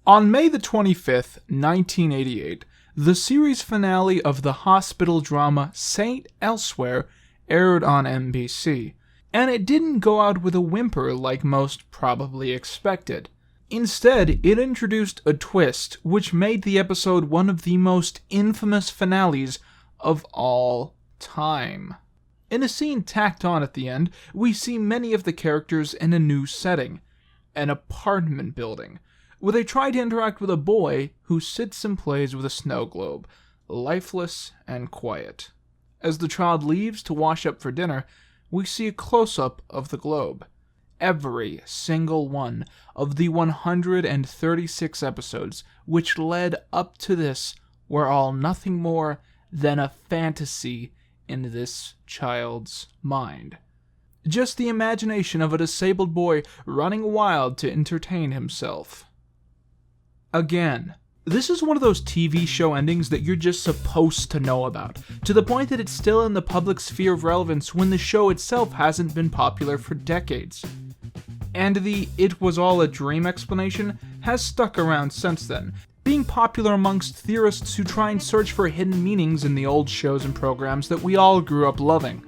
On May the 25th, 1988, the series finale of the hospital drama Saint Elsewhere aired on NBC, and it didn't go out with a whimper like most probably expected. Instead, it introduced a twist which made the episode one of the most infamous finales of all time. In a scene tacked on at the end, we see many of the characters in a new setting, an apartment building, where they try to interact with a boy who sits and plays with a snow globe, lifeless and quiet. As the child leaves to wash up for dinner, we see a close-up of the globe. Every single one of the 136 episodes which led up to this were all nothing more than a fantasy in this child's mind. Just the imagination of a disabled boy running wild to entertain himself. Again, this is one of those TV show endings that you're just supposed to know about, to the point that it's still in the public sphere of relevance when the show itself hasn't been popular for decades. And the "it was all a dream" explanation has stuck around since then, being popular amongst theorists who try and search for hidden meanings in the old shows and programs that we all grew up loving.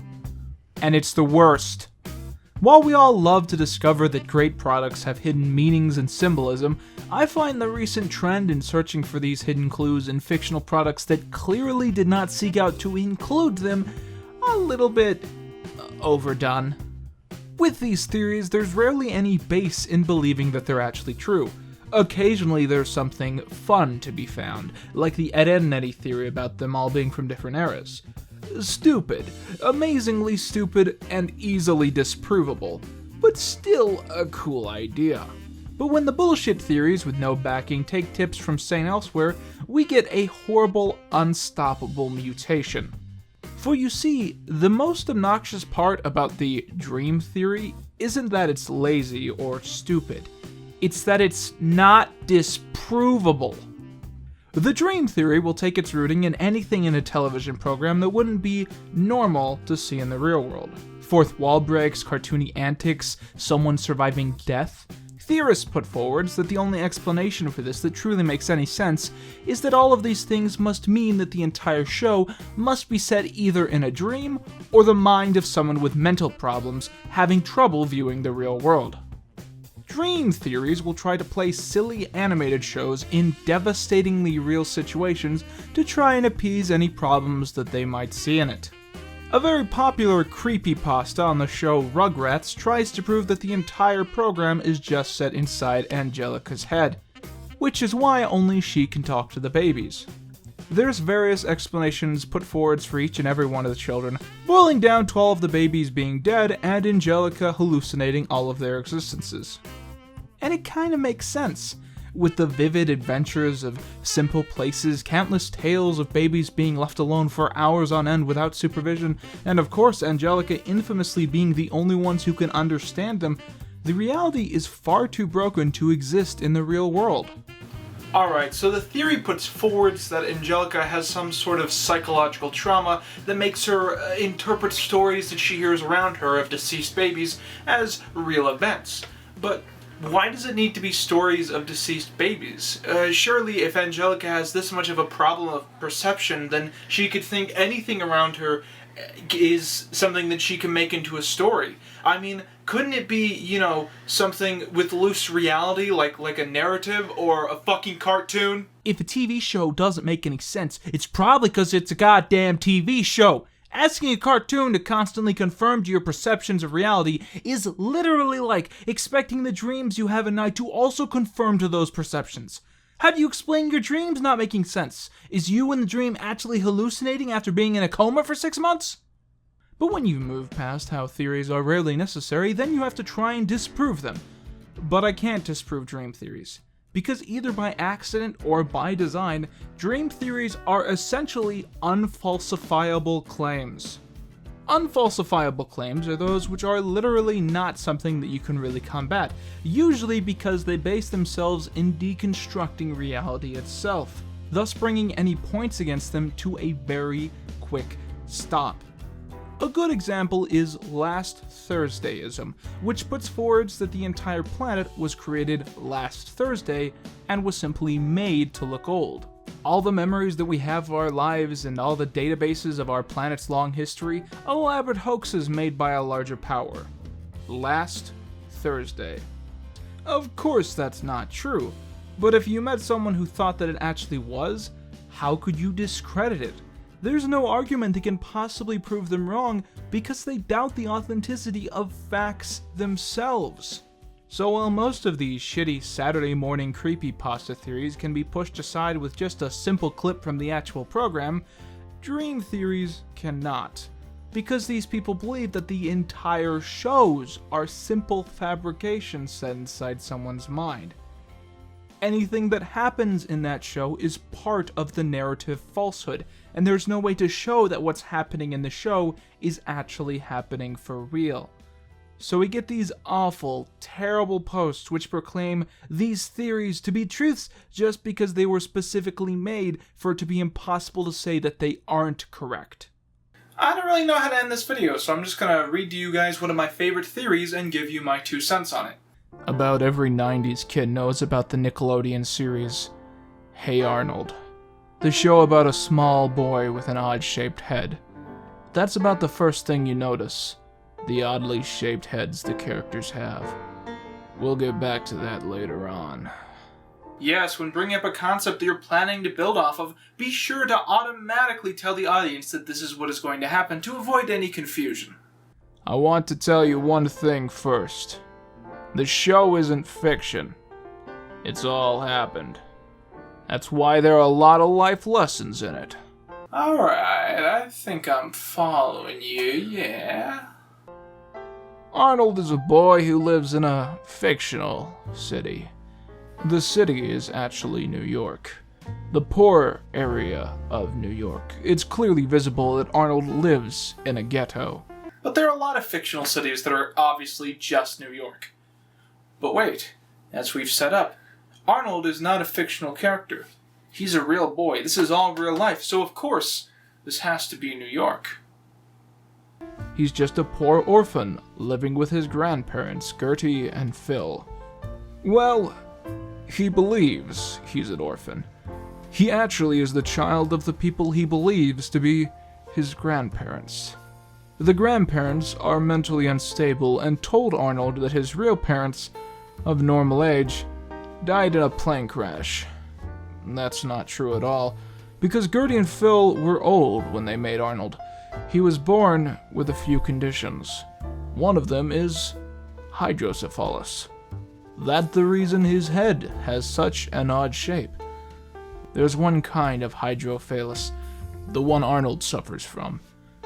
And it's the worst. While we all love to discover that great products have hidden meanings and symbolism, I find the recent trend in searching for these hidden clues in fictional products that clearly did not seek out to include them a little bit overdone. With these theories, there's rarely any base in believing that they're actually true. Occasionally there's something fun to be found, like the Ed, Edd and Eddy theory about them all being from different eras. Stupid, amazingly stupid, and easily disprovable, but still a cool idea. But when the bullshit theories with no backing take tips from Saint Elsewhere, we get a horrible, unstoppable mutation. For you see, the most obnoxious part about the dream theory isn't that it's lazy or stupid, it's that it's not disprovable. The dream theory will take its rooting in anything in a television program that wouldn't be normal to see in the real world. Fourth wall breaks, cartoony antics, someone surviving death. Theorists put forwards that the only explanation for this that truly makes any sense is that all of these things must mean that the entire show must be set either in a dream or the mind of someone with mental problems having trouble viewing the real world. Dream theories will try to place silly animated shows in devastatingly real situations to try and appease any problems that they might see in it. A very popular creepypasta on the show Rugrats tries to prove that the entire program is just set inside Angelica's head, which is why only she can talk to the babies. There's various explanations put forwards for each and every one of the children, boiling down to all of the babies being dead and Angelica hallucinating all of their existences. And it kinda makes sense, with the vivid adventures of simple places, countless tales of babies being left alone for hours on end without supervision, and of course Angelica infamously being the only ones who can understand them. The reality is far too broken to exist in the real world. Alright, so the theory puts forwards that Angelica has some sort of psychological trauma that makes her interpret stories that she hears around her of deceased babies as real events. But why does it need to be stories of deceased babies? Surely if Angelica has this much of a problem of perception, then she could think anything around her is something that she can make into a story. I mean, couldn't it be, something with loose reality, like a narrative or a fucking cartoon? If a TV show doesn't make any sense, it's probably because it's a goddamn TV show. Asking a cartoon to constantly confirm to your perceptions of reality is literally like expecting the dreams you have at night to also confirm to those perceptions. How do you explain your dreams not making sense? Is you in the dream actually hallucinating after being in a coma for 6 months? But when you move past how theories are rarely necessary, then you have to try and disprove them. But I can't disprove dream theories, because either by accident or by design, dream theories are essentially unfalsifiable claims. Unfalsifiable claims are those which are literally not something that you can really combat, usually because they base themselves in deconstructing reality itself, thus bringing any points against them to a very quick stop. A good example is last Thursdayism, which puts forward that the entire planet was created last Thursday and was simply made to look old. All the memories that we have of our lives and all the databases of our planet's long history, elaborate hoaxes made by a larger power. Last Thursday. Of course that's not true, but if you met someone who thought that it actually was, how could you discredit it? There's no argument that can possibly prove them wrong because they doubt the authenticity of facts themselves. So while most of these shitty Saturday morning creepypasta theories can be pushed aside with just a simple clip from the actual program, dream theories cannot. Because these people believe that the entire shows are simple fabrications set inside someone's mind. Anything that happens in that show is part of the narrative falsehood, and there's no way to show that what's happening in the show is actually happening for real. So we get these awful, terrible posts which proclaim these theories to be truths just because they were specifically made for it to be impossible to say that they aren't correct. I don't really know how to end this video, so I'm just gonna read to you guys one of my favorite theories and give you my 2 cents on it. About every 90s kid knows about the Nickelodeon series, Hey Arnold. The show about a small boy with an odd-shaped head. That's about the first thing you notice, the oddly shaped heads the characters have. We'll get back to that later on. Yes, when bringing up a concept that you're planning to build off of, be sure to automatically tell the audience that this is what is going to happen to avoid any confusion. I want to tell you one thing first. The show isn't fiction. It's all happened. That's why there are a lot of life lessons in it. Alright, I think I'm following you, yeah. Arnold is a boy who lives in a fictional city. The city is actually New York. The poor area of New York. It's clearly visible that Arnold lives in a ghetto. But there are a lot of fictional cities that are obviously just New York. But wait, as we've set up, Arnold is not a fictional character. He's a real boy. This is all real life, so of course, this has to be New York. He's just a poor orphan, living with his grandparents, Gertie and Phil. Well, he believes he's an orphan. He actually is the child of the people he believes to be his grandparents. The grandparents are mentally unstable and told Arnold that his real parents, of normal age, died in a plane crash. That's not true at all, because Gertie and Phil were old when they made Arnold. He was born with a few conditions. One of them is hydrocephalus. That's the reason his head has such an odd shape. There's one kind of hydrocephalus, the one Arnold suffers from.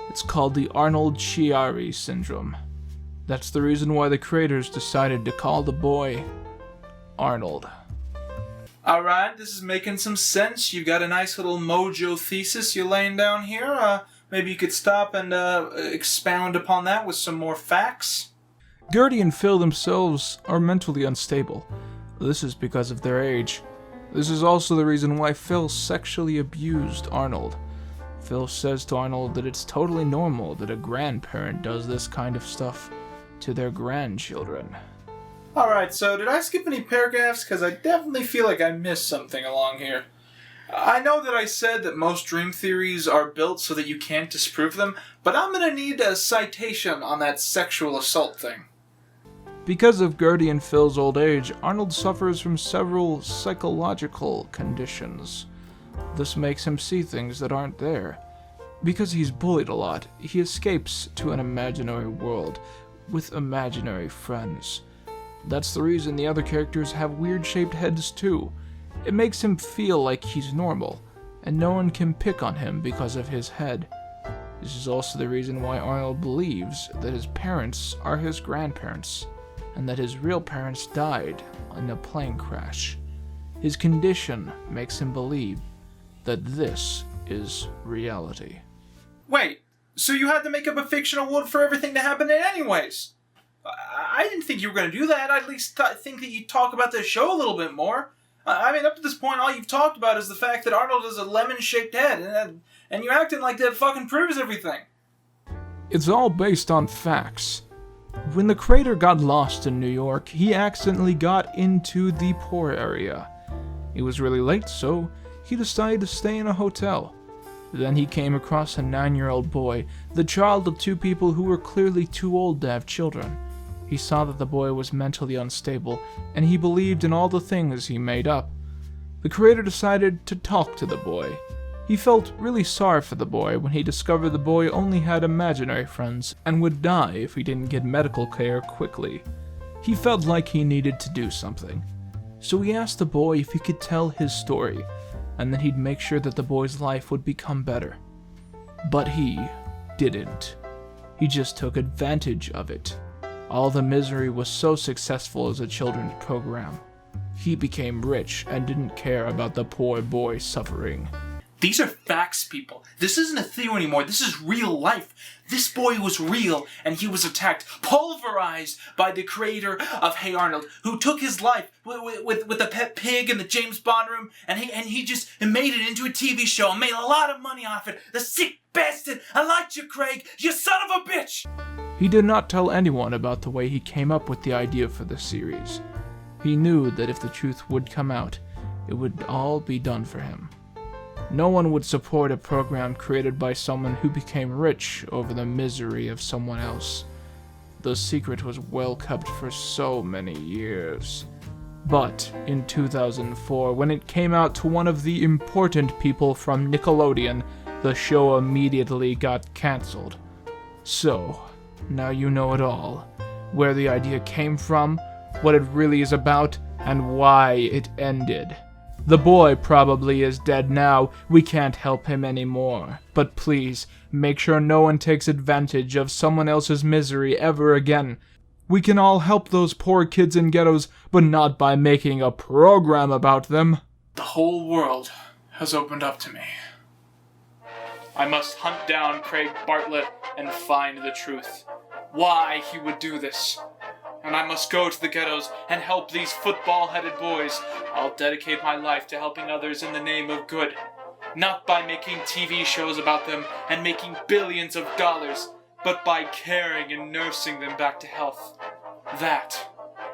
It's called the Arnold-Chiari syndrome. That's the reason why the creators decided to call the boy Arnold. Alright, this is making some sense. You got a nice little mojo thesis you're laying down here. Maybe you could stop and expound upon that with some more facts. Gertie and Phil themselves are mentally unstable. This is because of their age. This is also the reason why Phil sexually abused Arnold. Phil says to Arnold that it's totally normal that a grandparent does this kind of stuff to their grandchildren. Alright, so did I skip any paragraphs? Because I definitely feel like I missed something along here. I know that I said that most dream theories are built so that you can't disprove them, but I'm gonna need a citation on that sexual assault thing. Because of Gertie and Phil's old age, Arnold suffers from several psychological conditions. This makes him see things that aren't there. Because he's bullied a lot, he escapes to an imaginary world with imaginary friends. That's the reason the other characters have weird-shaped heads too. It makes him feel like he's normal, and no one can pick on him because of his head. This is also the reason why Arnold believes that his parents are his grandparents, and that his real parents died in a plane crash. His condition makes him believe that this is reality. Wait, so you had to make up a fictional world for everything to happen in anyways? I didn't think you were going to do that. I at least think that you'd talk about this show a little bit more. I mean, up to this point, all you've talked about is the fact that Arnold has a lemon-shaped head, and you're acting like that fucking proves everything. It's all based on facts. When the creator got lost in New York, he accidentally got into the poor area. It was really late, so he decided to stay in a hotel. Then he came across a 9-year-old boy, the child of two people who were clearly too old to have children. He saw that the boy was mentally unstable, and he believed in all the things he made up. The creator decided to talk to the boy. He felt really sorry for the boy when he discovered the boy only had imaginary friends and would die if he didn't get medical care quickly. He felt like he needed to do something. So he asked the boy if he could tell his story, and then he'd make sure that the boy's life would become better. But he didn't. He just took advantage of it. All the misery was so successful as a children's program. He became rich and didn't care about the poor boy suffering. These are facts, people. This isn't a theory anymore. This is real life. This boy was real, and he was attacked, pulverized by the creator of Hey Arnold, who took his life with the pet pig in the James Bond room, and he just made it into a TV show and made a lot of money off it. The sick bastard! I liked you, Craig! You son of a bitch! He did not tell anyone about the way he came up with the idea for the series. He knew that if the truth would come out, it would all be done for him. No one would support a program created by someone who became rich over the misery of someone else. The secret was well kept for so many years. But in 2004, when it came out to one of the important people from Nickelodeon, the show immediately got cancelled. So, now you know it all. Where the idea came from, what it really is about, and why it ended. The boy probably is dead now. We can't help him anymore. But please, make sure no one takes advantage of someone else's misery ever again. We can all help those poor kids in ghettos, but not by making a program about them. The whole world has opened up to me. I must hunt down Craig Bartlett and find the truth. Why he would do this. And I must go to the ghettos and help these football-headed boys. I'll dedicate my life to helping others in the name of good. Not by making TV shows about them and making billions of dollars, but by caring and nursing them back to health. That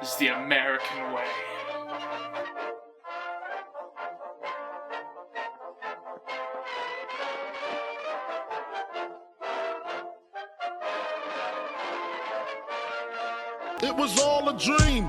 is the American way. It was all a dream.